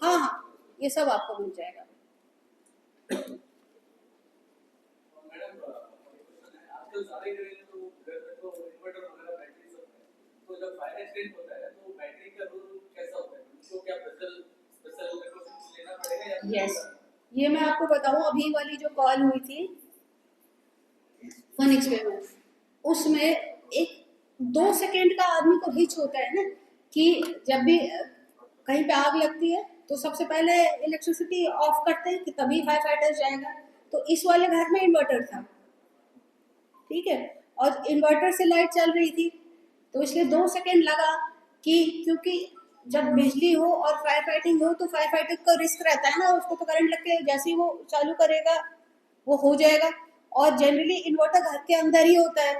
हाँ हाँ, ये सब आपको मिल जाएगा। यस, ये मैं आपको बताऊं, अभी वाली जो कॉल हुई थी फन एक्सपेरिमेंट, उसमें एक 2 सेकेंड का आदमी को हिच होता है ना कि जब भी कहीं पे आग लगती है तो सबसे पहले इलेक्ट्रिसिटी ऑफ करते हैं कि तभी फायर फाइटर जाएगा। तो इस वाले घर में इन्वर्टर था, ठीक है, और इन्वर्टर से लाइट चल रही थी, तो इसलिए 2 सेकेंड लगा कि, क्योंकि जब बिजली हो और फायर फाइटिंग हो तो फायर फाइटर को रिस्क रहता है ना, उसको तो करंट लग के जैसे ही वो चालू करेगा वो हो जाएगा, और जनरली इन्वर्टर घर के अंदर ही होता है,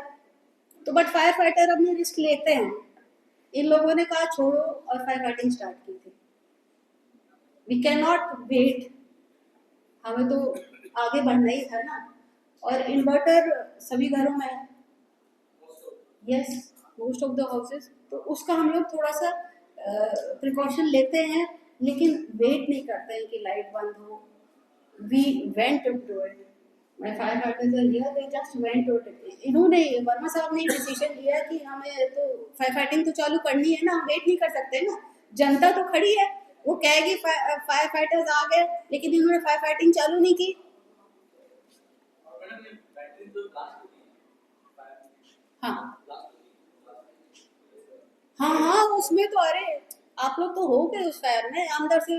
तो बट फायर फाइटर अपनी रिस्क लेते हैं। इन लोगों ने कहा छोड़ो और फायर फाइटिंग स्टार्ट की थी। वी कैन नॉट वेट, हमें तो आगे बढ़ना ही था ना, और इन्वर्टर सभी घरों में है, yes, most of the houses, तो उसका हम लोग थोड़ा सा प्रिकॉशन लेते हैं, लेकिन वेट नहीं करते हैं कि लाइट बंद हो। We went to do it, my fire fighters are here, they just went to it. इन्होंने, वर्मा साहब ने डिसीजन लिया कि हमें तो फायर फाइटिंग तो चालू करनी है ना, हम वेट नहीं कर सकते ना, जनता तो खड़ी है, वो कहेगी फायर फाइटर्स आ गए, लेकिन इन्होंने फायर फाइटिंग चालू नहीं की। हाँ हाँ हाँ, उसमें तो अरे आप लोग तो हो गए उस फायर में, अंदर से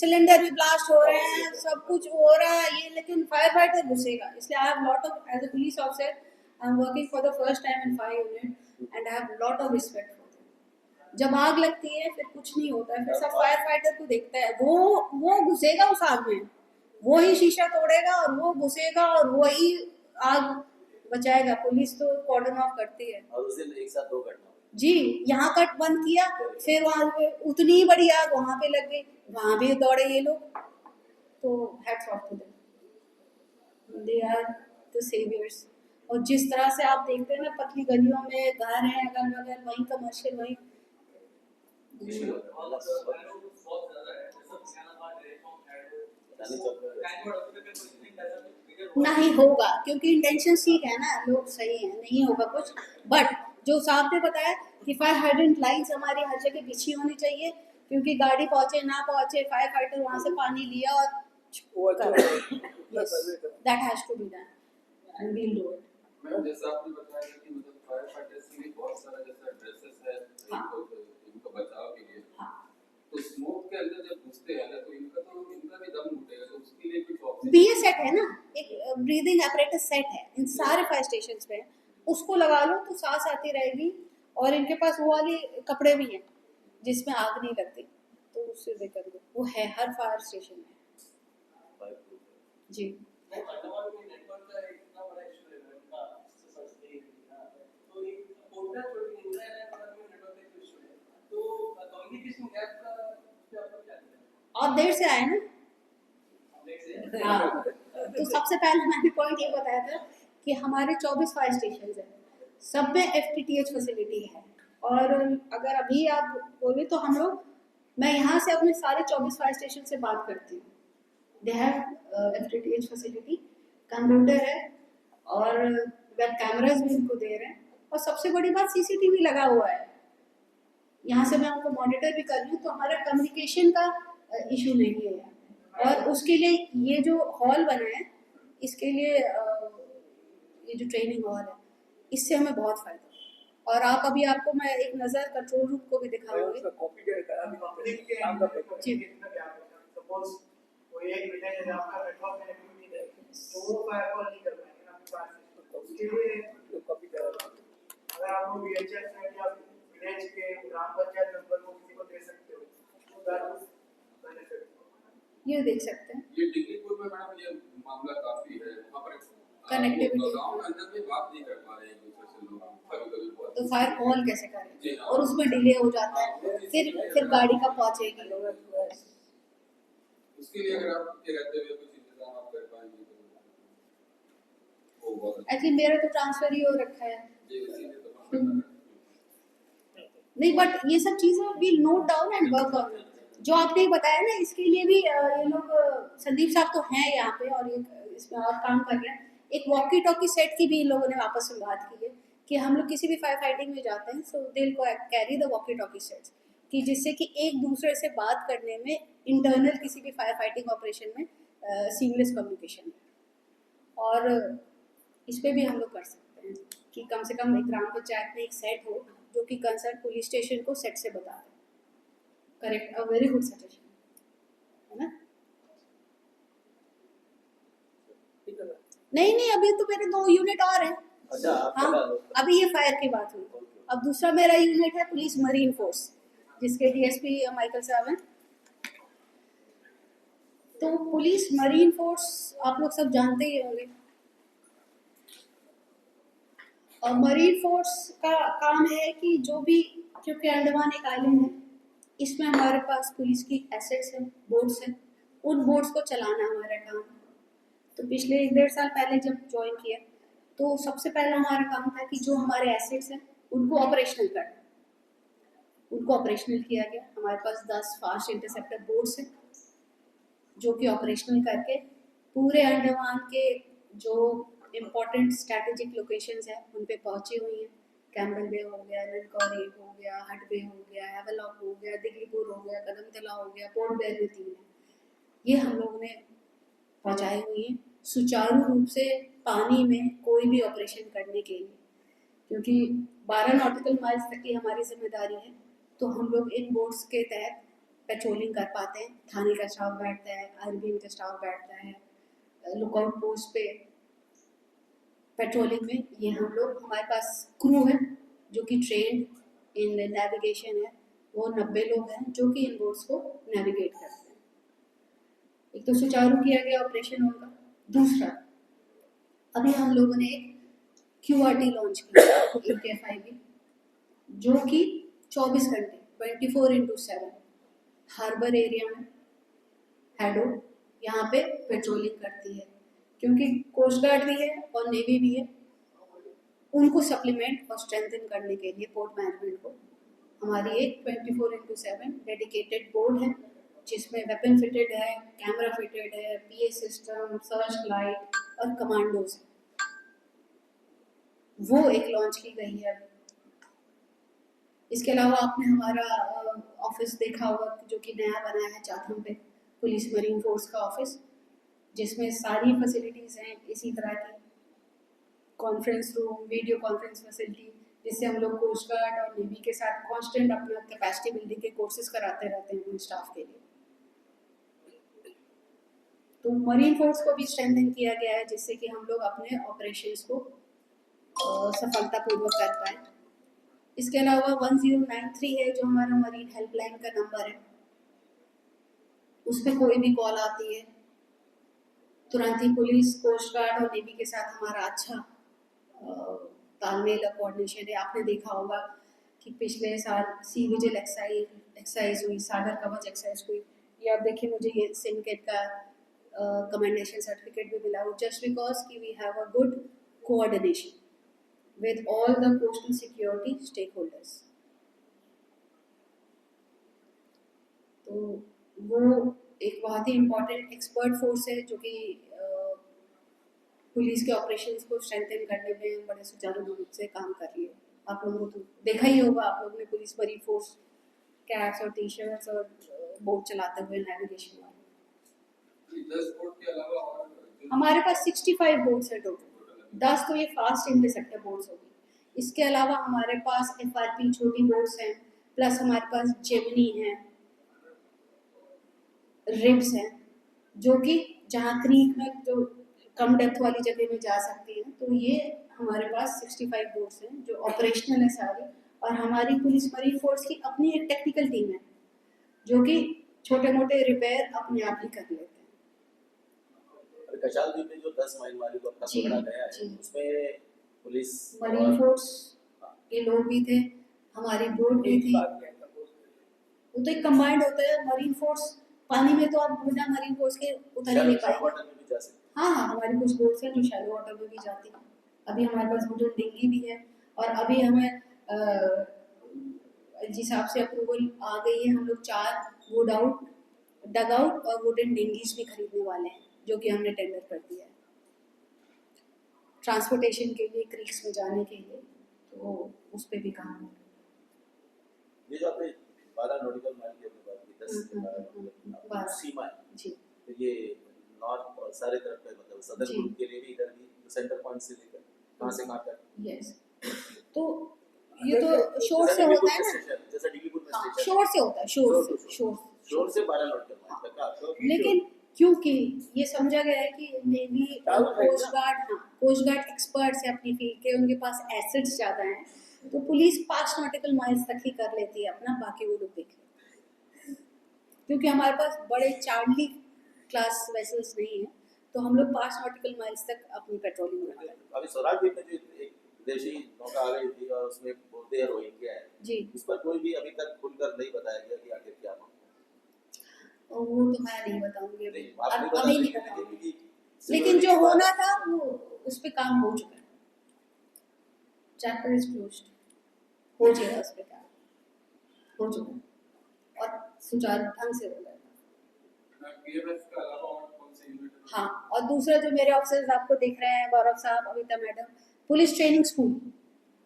सिलेंडर भी ब्लास्ट हो रहे हैं, सब कुछ हो रहा है ये, लेकिन फायर फाइटर घुसेगा। इसलिए I have lot of, as a police officer I am working for the first time in fire unit and I have lot of respect for them. जब आग लगती है फिर कुछ नहीं होता है, फिर सब फायर फाइटर को देखता है, वो घुसेगा उस आग में, वो ही शीशा तोड़ेगा और वो घुसेगा और वो ही आग बचाएगा। पुलिस तो कॉर्डन ऑफ करती है, और उस दिन एक साथ 2 घटना जी, यहाँ कट बंद किया, फिर वहाँ पे उतनी ही बड़ी आग वहाँ पे लग गई, वहाँ भी दौड़े ये लोग। तो hats off to them, they are the saviours. और जिस तरह से आप देखते हैं ना, पतली गलियों में घर हैं अगल बगल, वहीं कमर्शियल, वहीं नहीं होगा, क्योंकि इंटेंशन ठीक है ना, लोग सही है, नहीं होगा कुछ। बट जो साहब ने बताया कि फायर हाइड्रेंट लाइंस हमारी हर जगह बिछी होनी चाहिए, क्योंकि गाड़ी पहुंचे ना पहुंचे, फायर फाइटर वहां से पानी लिया और that has to be done and we'll do it. Ma'am जैसा आपने बताया कि मतलब फायर फाइटर्स के लिए बहुत सारा जैसा ड्रेसेस है, इनको बचाव के लिए, तो स्मोक के अंदर जब घुसते हैं तो इनका भी दम घुटेगा, तो उसके लिए कुछ ऑप्शन बीए सेट है ना, एक ब्रीदिंग एपरेटस सेट है इन सारे फायर स्टेशंस पे, उसको लगा लो तो सांस आती रहेगी, और इनके पास वो वाले कपड़े भी हैं जिसमें आग नहीं लगती, तो उससे दे कर दो, वो है हर फायर स्टेशन में जी। और देर से आए ना, हाँ, तो सबसे पहले मैंने पॉइंट ये बताया था कि हमारे 24 फायर स्टेशन हैं, सब में FTTH फैसिलिटी है, और अगर अभी आप बोले तो हम लोग, मैं यहाँ से अपने सारे 24 फायर स्टेशन से बात करती हूँ, they have FTTH facility, computer है और वेब कैमराज भी उनको दे रहे हैं, और सबसे बड़ी बात CCTV लगा हुआ है, यहाँ से मैं उनको मॉनिटर भी कर रही हूँ, तो हमारा कम्युनिकेशन का इशू नहीं है। और उसके लिए ये जो हॉल बना है, इसके लिए ये जो ट्रेनिंग हॉल है, इससे हमें बहुत फायदा है। और आप अभी, आपको मैं एक नज़र कंट्रोल रूम को भी दिखाऊंगी जी। ये देख सकते हैं, ये डिग्रीपुर में मैडम ये मामला काफी है, वहाँ पर कनेक्टिविटी गांव में अंदर में बात नहीं कर पा रहे एक दूसरे से लोग, कभी-कभी तो फायर कॉल कैसे करें, और उसमें डिले हो जाता है, फिर गाड़ी का पहुंचेगी, उसके लिए अगर आप के रहते हुए कुछ इंतजाम आप कर पाएंगे तो वो बहुत एक्चुअली मेरा तो ट्रांसफर ही हो रखा है जी, इसीलिए तो नहीं, बट ये सब चीजें we'll note down and work on it. जो आपने बताया ना, इसके लिए भी ये लोग संदीप साहब तो हैं यहाँ पे और ये इसमें और काम कर रहे हैं। एक वॉकी टॉकी सेट की भी इन लोगों ने आपस में बात की है कि हम लोग किसी भी फायर फाइटिंग में जाते हैं, सो दे को carry the walkie talkie sets, कि जिससे कि एक दूसरे से बात करने में, इंटरनल किसी भी फायर फाइटिंग ऑपरेशन में सीमलेस कम्युनिकेशन। और इस पे भी हम लोग कर सकते हैं कि कम से कम एक ग्राम पंचायत में एक सेट हो जो कि कंसर्न पुलिस स्टेशन को सेट से बता दे। Correct, a very good suggestion, है ना? नहीं नहीं, अभी तो मेरे 2 यूनिट और हैं। अच्छा, हाँ, अभी ये फायर की बात हुई। अब दूसरा मेरा यूनिट है पुलिस मरीन फोर्स, जिसके डीएसपी माइकल साहब हैं। तो पुलिस मरीन फोर्स आप लोग सब जानते ही होंगे। और मरीन फोर्स का काम है कि जो भी, क्योंकि अंडमान एक आइलैंड है, इसमें हमारे पास पुलिस की एसेट्स हैं, बोट्स हैं, उन बोट्स को चलाना हमारा काम है। तो पिछले 1-1.5 साल पहले जब ज्वाइन किया, तो सबसे पहला हमारा काम था कि जो हमारे एसेट्स हैं उनको ऑपरेशनल करना। उनको ऑपरेशनल किया गया। हमारे पास 10 फास्ट इंटरसेप्टर बोट्स हैं जो कि ऑपरेशनल करके पूरे अंडमान के जो इम्पोर्टेंट स्ट्रैटेजिक लोकेशंस हैं उन पे पहुंची हुई हैं। कैम्बल बे हो गया, ननकौरी हो गया, हट बे हो गया, हैवलॉक हो गया, दिगलीपुर हो गया, कदमतला हो गया, पोर्ट ब्लेयर में 3 है। ये हम लोगों ने पहुंचाई हुई हैं सुचारू रूप से पानी में कोई भी ऑपरेशन करने के लिए, क्योंकि 12 नॉटिकल माइल्स तक की हमारी जिम्मेदारी है। तो हम लोग इन बोट्स के तहत पेट्रोलिंग कर पाते हैं। थाने का स्टाफ बैठता है, आरबीएम का स्टाफ बैठता है, लुकआउट पोस्ट पे पेट्रोलिंग में ये हम लोग, हमारे पास क्रू है जो कि ट्रेंड इन नेविगेशन है। वो 90 लोग हैं जो कि इन बोट्स को नेविगेट करते हैं। एक तो सुचारू किया गया ऑपरेशन उनका। दूसरा, अभी हम लोगों ने एक QRT लॉन्च किया, AKFIB, जो कि 24 घंटे 24/7 हार्बर एरिया में हेडो यहाँ पे पेट्रोलिंग करती है, क्योंकि कोस्ट गार्ड भी है और नेवी भी है। उनको सप्लीमेंट और स्ट्रेंथन करने के लिए पोर्ट मैनेजमेंट को हमारी एक 24/7 डेडिकेटेड बोर्ड है, जिसमें वेपन फिटेड है, कैमरा फिटेड है, PA सिस्टम, सर्च लाइट और कमांडोज है। वो एक लॉन्च की गई है। इसके अलावा आपने हमारा ऑफिस देखा होगा जो कि नया बना है चाथम पे, पुलिस मरीन फोर्स का ऑफिस, जिसमें सारी फैसिलिटीज़ हैं इसी तरह की। Conference room, video conference facility, जिससे हम लोग कोस्ट गार्ड और नेवी के साथ कांस्टेंट अपना कैपेसिटी बिल्डिंग के कोर्सेज कराते रहते हैं अपने स्टाफ के लिए। तो मरीन फोर्स को भी स्ट्रेंथन किया गया है, जिससे कि हम लोग अपने ऑपरेशंस को सफलतापूर्वक कर पाए। इसके अलावा 1093 है जो हमारा मरीन हेल्पलाइन का नंबर है। उस पर कोई भी कॉल आती है, तुरंत ही पुलिस, कोस्ट गार्ड और नेवी के साथ हमारा अच्छा तालमेल और कोऑर्डिनेशन है। आपने देखा होगा कि पिछले साल सी विजिल एक्सरसाइज हुई, सागर कवच एक्सरसाइज हुई। ये आप देखिए, मुझे ये सिंडिकेट का कमेंडेशन सर्टिफिकेट भी मिला, जस्ट बिकॉज कि we have a good coordination with all the coastal security stakeholders। तो वो एक बहुत ही इम्पोर्टेंट एक्सपर्ट फोर्स है जो कि पुलिस के ऑपरेशंस को स्ट्रेंथन करने में बड़े सुचारू रूप से काम कर रही है। आप लोगों को तो देखा ही होगा, आप लोगों ने पुलिस मरीन फोर्स कैप्स और टी-शर्ट्स और बोट चलाते हुए नेविगेशन वाले। 10 बोट के अलावा और हमारे पास 65 बोट्स है टोटल। 10 तो ये फास्ट इंटरसेप्टर बोट्स होगी। इसके अलावा हमारे पास FRP छोटी बोट्स हैं, प्लस हमारे पास जेमिनी है, रिब्स हैं, जो कि जहाँ क्रीक में जो कम डेप्थ वाली जगह में जा सकती हैं। तो ये हमारे पास 65 बोट्स हैं जो ऑपरेशनल है सारी। और हमारी पुलिस मरीन फोर्स की अपनी एक टेक्निकल टीम है जो कि छोटे मोटे रिपेयर अपने आप ही कर लेते हैं। कचाल द्वीप में जो 10 माइल वाली को अपना पकड़ा गया है, उसमें पुलिस मरीन फोर्स के लोग भी थे, हमारी बोट भी थी। वो तो एक कंबाइंड होता है। मरीन फोर्स पानी में तो आप बिना मरीन फोर्स के उतर ही नहीं पाएंगे। हाँ हाँ, हमारी कुछ बोट्स हैं जो शैलो वाटर में भी जाती हैं। अभी हमारे पास वुडन डिंगी भी है, और अभी हमें जिस हिसाब से अप्रूवल आ गई है, हम लोग 4 डग आउट और वुडन डिंगीज भी खरीदने वाले हैं, जो कि हमने टेंडर कर दिया है ट्रांसपोर्टेशन के लिए, क्रीक्स में जाने के लिए, तो उस पर भी काम हो रहा है। ये जो आपने 12 नॉटिकल माइल की आपने बात की, 10 से 12 नॉटिकल माइल सीमा है जी, तो ये नॉर्थ और सारे तरफ पे मतलब सदर ग्रुप के लिए भी इधर भी सेंटर पॉइंट से लेकर कहां से कहां तक? यस, तो ये तो शोर से होता है ना, जैसे डिलीपुर में स्टेशन शोर से होता है, शोर से 12 नॉटिकल माइल तक का आपको, लेकिन क्योंकि ये समझा गया है कि नेवी और कोस्ट गार्ड एक्सपर्ट्स हैं अपनी फील्ड के, उनके पास एसेट्स ज़्यादा हैं, तो पुलिस 5 नॉटिकल माइल्स तक ही कर लेती है अपना, बाकी वो लोग देख लेते हैं। क्योंकि हमारे पास बड़े चार्ली क्लास वेसल्स नहीं है, तो हम लोग 5 नॉटिकल माइल्स तक अपनी पेट्रोलिंग करते हैं। अभी स्वराज द्वीप में जो एक विदेशी नौका आ रही थी और उसमें बोलते हैं रोहिंग्या है जी, इस पर कोई भी अभी तक खुलकर नहीं बताया गया कि आखिर क्या मामला है। और वो तो मैं नहीं बताऊंगी अभी, नहीं, आप नहीं अभी बता नहीं सकते बताऊंगी, क्योंकि लेकिन जो होना था वो उस पे काम हो चुका है, चैप्टर इज क्लोज्ड, हो जाएगा उस पे काम, हो चुका है और सुचारू ढंग से हो जाएगा। पीएमएफ के अलावा और कौन से यूनिट? हाँ, और दूसरा जो मेरे ऑफिसर्स आपको दिख रहे हैं, गौरव साहब, Amita madam, police training school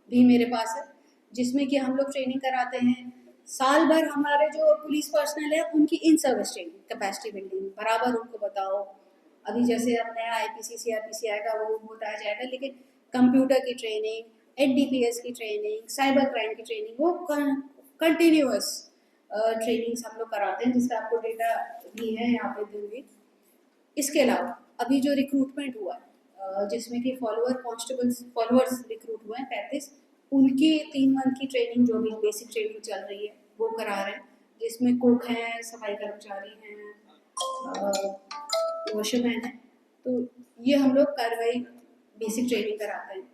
भी मेरे पास है, जिसमें कि हम लोग ट्रेनिंग कराते हैं। साल भर हमारे जो पुलिस पर्सनल है उनकी in service training, capacity building बराबर उनको बताओ। अभी जैसे अब नया आईपीसी सीआरपीसी आएगा वो बताया जाएगा, लेकिन कंप्यूटर की ट्रेनिंग, एनडीपीएस की ट्रेनिंग, साइबर क्राइम की ट्रेनिंग, वो कंटिन्यूअस ट्रेनिंग्स हम लोग कराते हैं, जिसका आपको डेटा भी है यहाँ पे दूंगी। इसके अलावा अभी जो रिक्रूटमेंट हुआ है, जिसमें कि फॉलोअर्स रिक्रूट हुए हैं 35, उनकी 3 मंथ की ट्रेनिंग, जो भी बेसिक ट्रेनिंग चल रही है वो करा रहे हैं, जिसमें कुक हैं, सफाई कर्मचारी हैं, वॉशरमैन है, तो ये हम लोग कार्रवाई बेसिक ट्रेनिंग कराते हैं।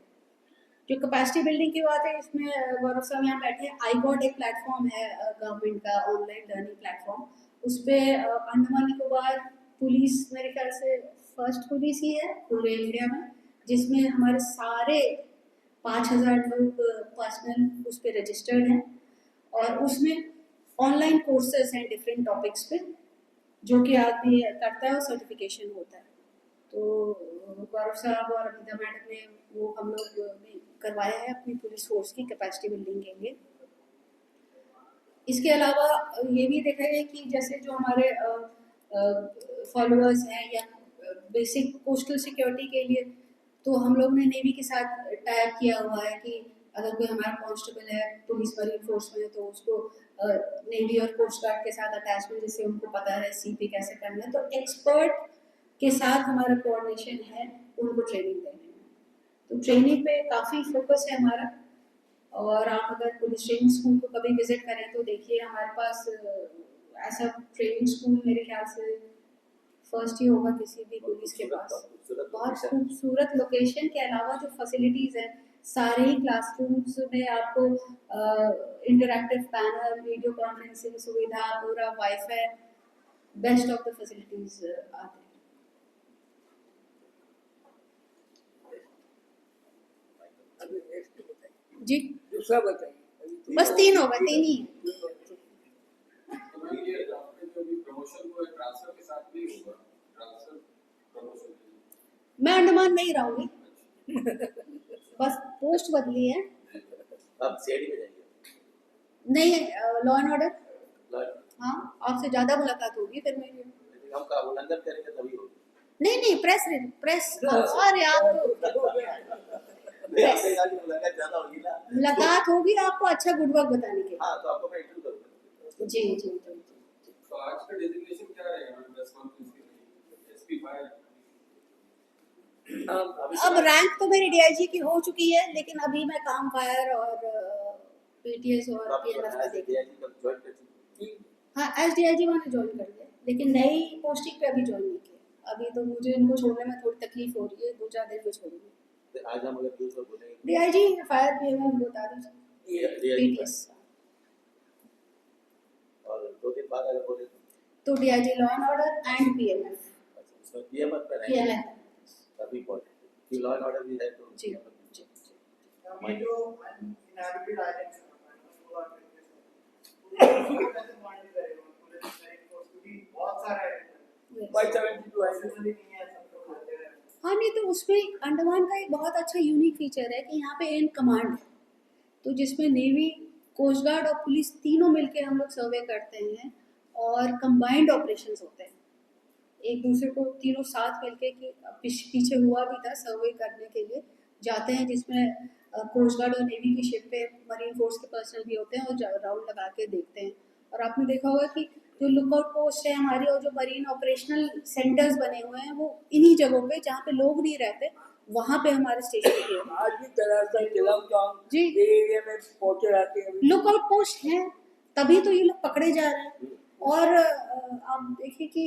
जो कैपेसिटी बिल्डिंग की बात है, इसमें गौरव साहब यहाँ बैठे हैं, iGOT एक प्लेटफॉर्म है गवर्नमेंट का ऑनलाइन लर्निंग प्लेटफॉर्म, उस पर अंडमान निकोबार पुलिस मेरे ख्याल से फर्स्ट पुलिस ही है पूरे इंडिया में, जिसमें हमारे सारे 5000 लोग पर्सनल उस पर रजिस्टर्ड हैं, और उसमें ऑनलाइन कोर्सेज हैं डिफरेंट टॉपिक्स पे, जो कि आदमी करता है और सर्टिफिकेशन होता है। तो गौरव साहब और अमिता मैडम ने वो हम लोग ने करवाया है अपनी पुलिस फोर्स की कैपेसिटी बिल्डिंग के लिए। इसके अलावा ये भी देखा गया कि जैसे जो हमारे फॉलोअर्स हैं या बेसिक कोस्टल सिक्योरिटी के लिए, तो हम लोग ने नेवी के साथ टाइप किया हुआ है कि अगर कोई हमारा कांस्टेबल है पुलिस मरीन फोर्स में, तो उसको नेवी और कोस्ट गार्ड के साथ अटैचमेंट, जिससे उनको पता है सीपी कैसे करना है, तो एक्सपर्ट के साथ हमारा कोऑर्डिनेशन है उनको ट्रेनिंग देने में। तो ट्रेनिंग पे काफ़ी फोकस है हमारा, और आप अगर पुलिस ट्रेनिंग स्कूल को कभी विजिट करें तो देखिए हमारे पास ऐसा ट्रेनिंग स्कूल मेरे ख्याल से फर्स्ट ही होगा किसी भी पुलिस के पास। बहुत खूबसूरत लोकेशन के अलावा जो फैसिलिटीज़ हैं, सारे ही क्लासरूम्स में आपको इंटरैक्टिव पैनल, वीडियो कॉन्फ्रेंसिंग सुविधा, पूरा wifi, best of the facilities आते हैं। जी दूसरा बताइए, बस 3 हो गए, 3 ही। तो ये आपने जो भी प्रमोशन को ट्रांसफर के साथ नहीं होगा, ट्रांसफर प्रमोशन मैं अंडमान में ही रहूंगी, बस पोस्ट बदली है। अब सीआईडी में जाएंगे? नहीं, लॉ एंड ऑर्डर, लॉ- हाँ, आपसे ज्यादा मुलाकात होगी फिर मेरी। हम का उल्लंघन करेंगे तभी होगी। नहीं, प्रेस अरे आप आपसे कहा कि मुलाकात ज्यादा होगी ना। मुलाकात होगी आपको अच्छा गुड वर्क बताने के हाँ, तो आपको मैं इंटरव्यू करूंगा। लिए। जी। तो आज का डेजिग्नेशन क्या रहेगा प्रेस कॉन्फ्रेंस के लिए? SP fire? अब रैंक तो मेरी डीआईजी की हो चुकी है, लेकिन अभी मैं काम फायर और पीटीएस और पीएनएफ का देख डीआईजी कब ज्वाइन कर चुकी? हाँ, एसडीआईजी मैंने ज्वाइन कर लिया, लेकिन नई पोस्टिंग पे अभी ज्वाइन नहीं किया। अभी तो मुझे इनको छोड़ने में थोड़ी तकलीफ हो रही है, 2-4 दिन में छोड़ूंगी। तो आज हम अगर न्यूज़ में बोलेंगे डीआईजी फायर पीएनएफ बता दीजिए, डीआईजी पीटीएस, और 2 दिन बाद अगर बोले तो DIG law and order and PNF. उसमें पीएमएफ पे रहेंगे पीएनएफ तभी इम्पोर्टेंट है कि लॉ एंड ऑर्डर भी है तो जी। ये जो इनहैबिटेड आइलैंड्स हैं, Y72 है। हाँ नहीं, तो उसमें अंडमान का एक बहुत अच्छा यूनिक फीचर है कि यहाँ पे एंड कमांड है, तो जिसमें नेवी, कोस्ट गार्ड और पुलिस तीनों मिलके हम लोग सर्वे करते हैं और कंबाइंड ऑपरेशंस होते हैं एक दूसरे को तीनों साथ मिलके कि पीछे हुआ भी था सर्वे करने के लिए जाते हैं, जिसमें कोस्ट गार्ड और नेवी की शिप पे मरीन फोर्स के पर्सनल भी होते हैं और राउंड लगा के देखते हैं। और आपने देखा होगा कि जो लुकआउट पोस्ट है हमारी और जो मरीन ऑपरेशनल सेंटर्स बने हुए हैं वो इन्हीं जगहों पे जहाँ पे लोग नहीं रहते वहाँ पे हमारे स्टेशन के आज भी तरह से जी एरिया में पहुंचे रहते हैं। लुकआउट पोस्ट है, तभी तो ये लोग पकड़े जा रहे हैं। और आप देखिए कि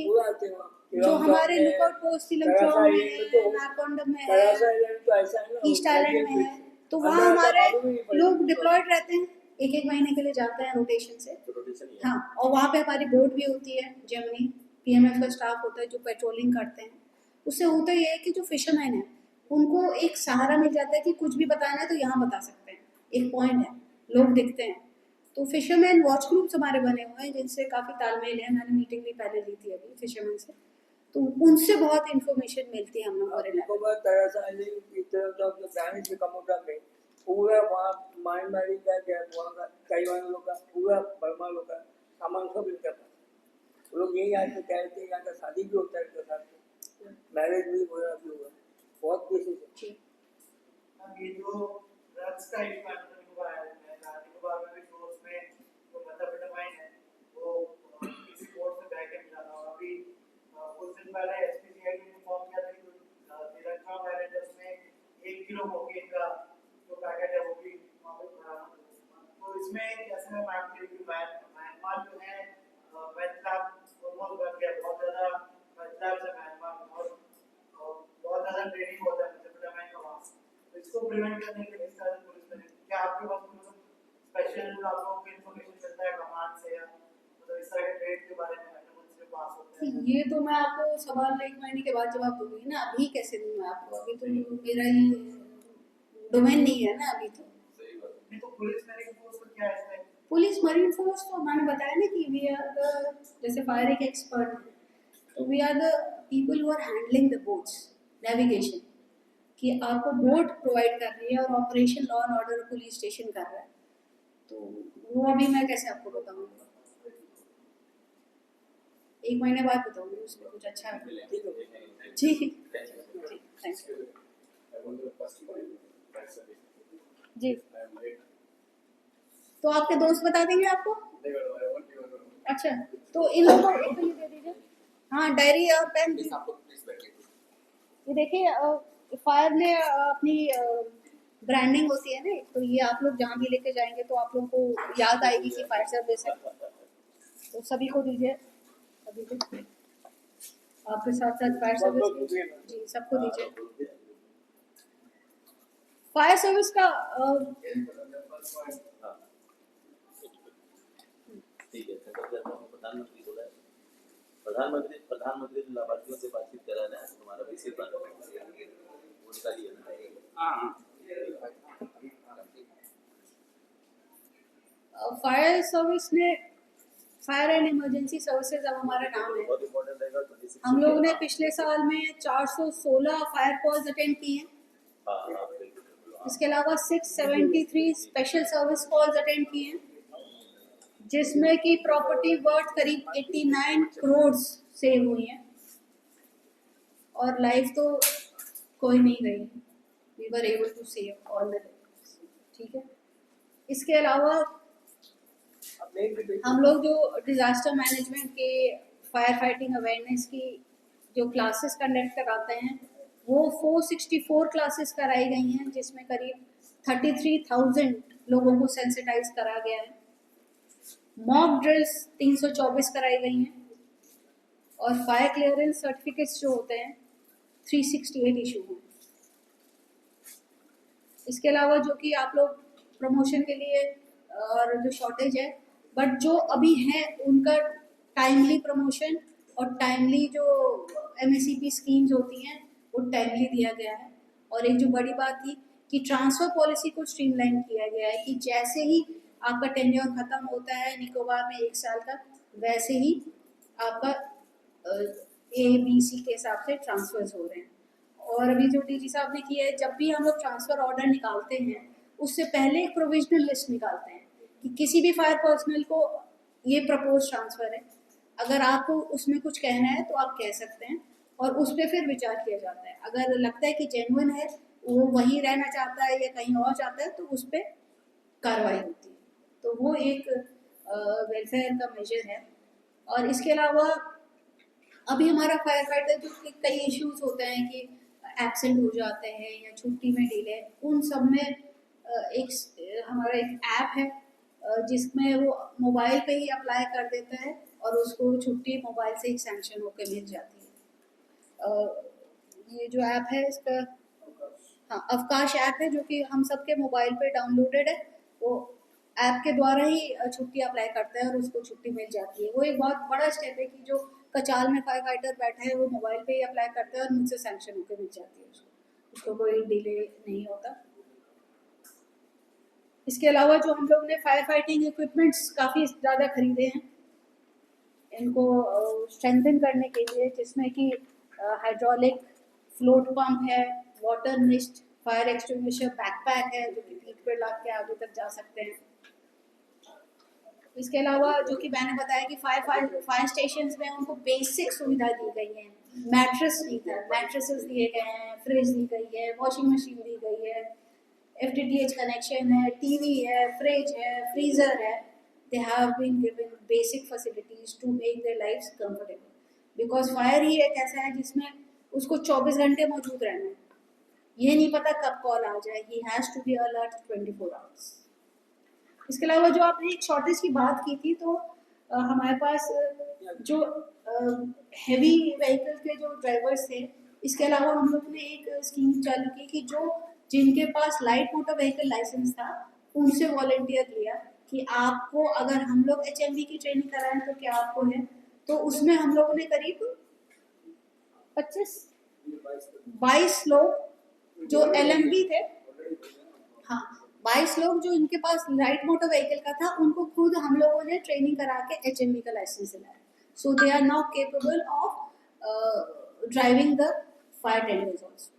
जो हमारे लुकआउट पोस्ट तिलमचौक में है, नारकोंडम में है, ईस्ट आइलैंड में है, तो वहाँ हमारे लोग डिप्लॉयड रहते हैं, एक महीने के लिए जाते हैं रोटेशन से। हाँ, और वहाँ पे हमारी बोट भी होती है, जेमिनी पीएमएफ का स्टाफ होता है जो पेट्रोलिंग करते हैं। उससे होता ये है कि जो फिशरमैन है उनको एक सहारा मिल जाता है कि कुछ भी बताना है तो यहाँ बता सकते हैं, एक पॉइंट है, लोग दिखते हैं। तो फिशरमैन वॉच ग्रुप्स हमारे बने हुए हैं जिनसे काफ़ी तालमेल है, मैंने मीटिंग भी पहले ली थी अभी फिशरमैन से, तो उनसे बहुत इन्फॉर्मेशन मिलती है हम लोगों को। पूरा वहाँ मारवाड़ी का क्या वहाँ का ताइवान लोग का पूरा बर्मा लोग का सामान सब इनका था। वो लोग यही आके कहते हैं, यहाँ का शादी भी होता है इनके साथ, मैरिज भी हो रहा भी हुआ, बहुत केसेस है। अब ये जो ड्रग्स का इशू है निकोबार में भी सोर्स में जो मेथाम्फेटामाइन है वो किसी कोर्ट से बैक एंड जाना, और अभी कुछ दिन पहले एसपीसीआई ने इन्फॉर्म किया था कि तिलमचौक वाले उसमें 1 किलो कोकीन का जो पैकेट है वो भी बरामद हुआ। तो इसमें जैसे मैं बात करी कि म्यांमार जो है वेटलैंड ऑलमोस्ट बन गया, बहुत ज़्यादा वेटलैंड से म्यांमार और बहुत ज़्यादा ट्रेनिंग होता है मेथाम्फेटामाइन का वहाँ। तो इसको प्रिवेंट करने के लिए इस तरह से पुलिस ने क्या आपके पास मतलब स्पेशल आप लोगों को इन्फॉर्मेशन मिलता है कमांड से, या मतलब इस तरह के ट्रेड के बारे में से पास होते हैं? ये तो मैं आपको सवाल 1 महीने के बाद जवाब दूंगी ना, अभी कैसे दूँ मैं आपको, अभी तो मेरा ही डोमेन नहीं है ना अभी तो। नहीं तो पुलिस मरीन फोर्स का क्या है? पुलिस मरीन फोर्स तो मैंने बताया ना कि वी आर द, जैसे फायरिंग एक्सपर्ट, तो we are the people who are handling the boats navigation, कि आपको बोट प्रोवाइड कर रही है और operation law and order police station कर रहा है, तो वो अभी मैं कैसे आपको बताऊंगा, 1 महीने बाद बताऊंगी, उसमें कुछ अच्छा है। जी थैंक यू जी। तो आपके दोस्त बता देंगे आपको? अच्छा, तो इन लोगों को एक तो ये दे दीजिए, हाँ डायरी और पेन। ये देखिए फायर में अपनी ब्रांडिंग होती है ना, तो ये आप लोग जहाँ भी लेके जाएंगे तो आप लोगों को याद आएगी कि फायर सर्विस है, तो सभी को दीजिए, अभी तो आपके साथ साथ फायर सर्विस जी सबको दीजिए। फायर सर्विस का ठीक है, प्रधानमंत्री बोला है, प्रधानमंत्री लाभार्थियों से बातचीत करा रहे हैं, हमारा वैसे उनका लिए फायर सर्विस ने फायर एंड इमरजेंसी सर्विसेज अब हमारा नाम है। हम लोगों ने पिछले साल में 416 फायर कॉल्स अटेंड किए हैं, इसके अलावा 673 स्पेशल सर्विस कॉल्स अटेंड किए हैं, जिसमें कि प्रॉपर्टी वर्थ करीब 89 करोड़ सेव हुई है, और लाइफ तो कोई नहीं गई, we were able to save all the lives. ठीक है, इसके अलावा हम लोग जो डिजास्टर मैनेजमेंट के फायर फाइटिंग अवेयरनेस की जो क्लासेस कंडक्ट कराते हैं वो 464 क्लासेस कराई गई हैं, जिसमें करीब 33,000 लोगों को सेंसिटाइज करा गया है। मॉक ड्रिल्स 324 कराई गई हैं, और फायर क्लियरेंस सर्टिफिकेट्स जो होते हैं 368 इशू हैं। इसके अलावा जो कि आप लोग प्रमोशन के लिए और जो शॉर्टेज है, बट जो अभी है उनका टाइमली प्रमोशन और टाइमली जो MSCP स्कीम्स होती हैं वो टाइमली दिया गया है। और एक जो बड़ी बात थी कि ट्रांसफ़र पॉलिसी को स्ट्रीमलाइन किया गया है, कि जैसे ही आपका टेन्योर ख़त्म होता है निकोबार में 1 साल का, वैसे ही आपका ABC के हिसाब से ट्रांसफर्स हो रहे हैं। और अभी जो डीजी साहब ने किया है, जब भी हम लोग ट्रांसफ़र ऑर्डर निकालते हैं उससे पहले एक प्रोविजनल लिस्ट निकालते हैं कि किसी भी फायर पर्सनल को ये प्रपोज ट्रांसफ़र है, अगर आपको उसमें कुछ कहना है तो आप कह सकते हैं और उस पर फिर विचार किया जाता है। अगर लगता है कि जेन्युइन है, वो वहीं रहना चाहता है या कहीं और चाहता है, तो उस पर कार्रवाई होती है। तो वो एक वेलफेयर का मेजर है। और इसके अलावा अभी हमारा फायर फाइटर जो कई इश्यूज होते हैं कि एब्सेंट हो जाते हैं या छुट्टी में डिले, उन सब में हमारा एक ऐप है जिसमें वो मोबाइल पे ही अप्लाई कर देता है और उसको छुट्टी मोबाइल से ही सैंक्शन होकर मिल जाती है। ये जो ऐप है इसका अवकाश ऐप है, जो कि हम सबके मोबाइल पे डाउनलोडेड है। वो ऐप के द्वारा ही छुट्टी अप्लाई करता है और उसको छुट्टी मिल जाती है। वो एक बहुत बड़ा स्टेप है कि जो कचाल में फायर फाइटर बैठा है वो मोबाइल पे ही अप्लाई करता है और मुझसे सैंक्शन होकर मिल जाती है उसको कोई डिले नहीं होता। इसके अलावा जो हम लोग ने फायर फाइटिंग इक्विपमेंट्स काफ़ी ज़्यादा खरीदे हैं इनको स्ट्रेंथन करने के लिए, जिसमें कि हाइड्रोलिक फ्लोट पंप है, water mist, fire extinguisher backpack है जो कि पीठ पर लाद के आगे तक जा सकते हैं। इसके अलावा जो कि मैंने बताया कि फायर स्टेशंस में उनको बेसिक सुविधा दी गई है। मैट्रेसेस दिए गए हैं, फ्रिज दी गई है, वॉशिंग मशीन दी गई है, FTTH कनेक्शन है, टीवी है, फ्रिज है, फ्रीजर है। They have been given basic facilities to make their lives comfortable. Because fire ही एक ऐसा है जिसमें उसको 24 घंटे मौजूद रहना है। ये नहीं पता कब कॉल आ जाए। He has to be alert 24 hours. इसके अलावा जो आपने एक शॉर्टेज की बात की थी, तो हमारे पास जो हेवी व्हीकल के जो ड्राइवर्स थे, इसके अलावा हम लोग ने एक स्कीम चालू की कि जो जिनके पास लाइट मोटर व्हीकल लाइसेंस था उनसे वॉलंटियर लिया कि आपको अगर हम लोग HMV की ट्रेनिंग कराएं तो क्या आपको है। तो उसमें हम लोगों ने करीब 22 लोग जो LMV थे, 22 लोग जो इनके पास लाइट मोटर व्हीकल का था, उनको खुद हम लोगों ने ट्रेनिंग करा के HMV का लाइसेंस दिलाया। So they are now capable of driving the fire tenders also.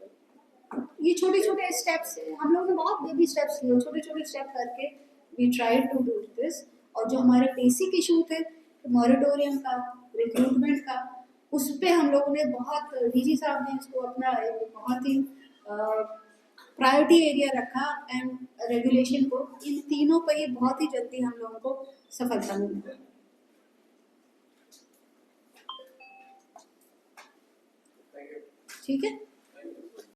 ये छोटे छोटे स्टेप्स हम लोगों ने बहुत बेबी स्टेप्स लिए, छोटे छोटे स्टेप करके we try to do this. और जो हमारे बेसिक इशू थे मॉरिटोरियम का, रिक्रूटमेंट का, उस पर हम लोगों ने बहुत, डीजी साहब ने इसको अपना बहुत ही प्रायोरिटी एरिया रखा एंड रेगुलेशन को, इन तीनों पर ही बहुत ही जल्दी हम लोगों को सफलता मिली। ठीक है।